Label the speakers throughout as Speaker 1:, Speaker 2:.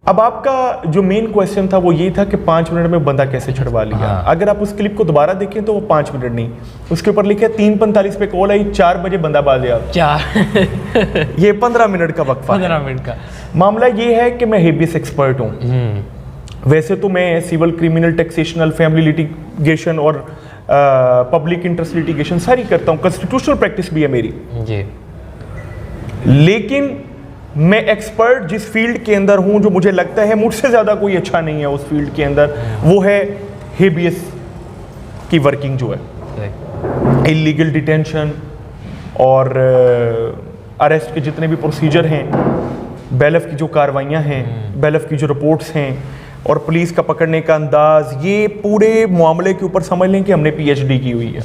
Speaker 1: अब आपका जो मेन क्वेश्चन था वो ये था कि 5 मिनट में बंदा कैसे छुड़वा लिया। अगर आप उस क्लिप को दोबारा देखें तो वो 5 मिनट नहीं, उसके ऊपर लिखे 3:45 पे कॉल आई, 4 बजे बंदा बाज गया। ये 15 मिनट का वक्फा
Speaker 2: 15 मिनट का
Speaker 1: मामला। ये है कि मैं हेबियस एक्सपर्ट हूँ। वैसे तो मैं सिविल, क्रिमिनल, टैक्सेशनल, फैमिली लिटिगेशन और पब्लिक इंटरेस्ट लिटिगेशन सारी करता हूँ, कॉन्स्टिट्यूशनल प्रैक्टिस भी है मेरी
Speaker 2: जी।
Speaker 1: लेकिन मैं एक्सपर्ट जिस फील्ड के अंदर हूं, जो मुझे लगता है मुझसे ज़्यादा कोई अच्छा नहीं है उस फील्ड के अंदर, वो है हेबियस की वर्किंग जो है। इलीगल डिटेंशन और अरेस्ट के जितने भी प्रोसीजर हैं, बेलफ की जो कार्रवाइयाँ हैं, बेलफ की जो रिपोर्ट्स हैं और पुलिस का पकड़ने का अंदाज, ये पूरे मामले के ऊपर समझ लें कि हमने PhD की हुई है।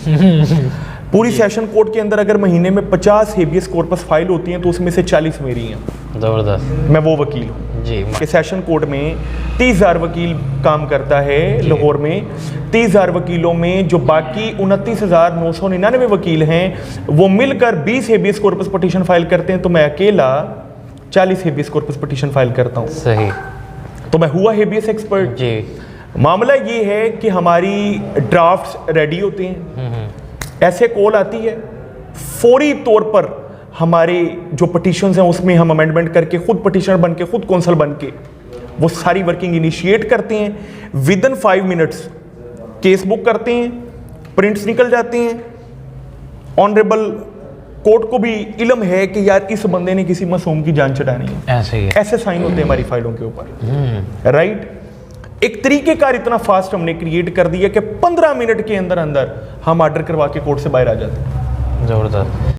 Speaker 1: पूरी सेशन कोर्ट के अंदर अगर महीने में 50 हेबियस कॉर्पस फाइल होती हैं तो उसमें से 40 मेरी हैं।
Speaker 2: ज़बरदस्त।
Speaker 1: मैं वो वकील हूँ
Speaker 2: जी।
Speaker 1: कि सेशन कोर्ट में 30,000 वकील काम करता है लाहौर में। 30,000 वकीलों में जो बाकी 29,999 वकील हैं वो मिलकर 20 हेबियस कॉर्पस पिटीशन फाइल करते हैं, तो मैं अकेला 40 हेबियस कॉर्पस पिटीशन फाइल करता हूँ।
Speaker 2: सही।
Speaker 1: तो मैं हुआ हेबियस एक्सपर्ट
Speaker 2: जी।
Speaker 1: मामला ये है कि हमारी ड्राफ्ट्स रेडी होते हैं, ऐसे कॉल आती है, फौरी तौर पर हमारे जो पिटीशंस हैं उसमें हम अमेंडमेंट करके खुद पिटीशनर बन के, खुद कौंसल बन के वो सारी वर्किंग इनिशिएट करते हैं। विदिन 5 मिनट्स केस बुक करते हैं, प्रिंट्स निकल जाते हैं। ऑनरेबल कोर्ट को भी इल्म है कि यार इस बंदे ने किसी मासूम की जान छुड़ानी है,
Speaker 2: ऐसे ही है।
Speaker 1: ऐसे साइन होते हैं हमारी फाइलों के ऊपर, राइट। एक तरीकेकार इतना फास्ट हमने क्रिएट कर दिया कि 15 मिनट के अंदर अंदर हम ऑर्डर करवा के कोर्ट से बाहर आ जाते हैं।
Speaker 2: ज़बरदस्त।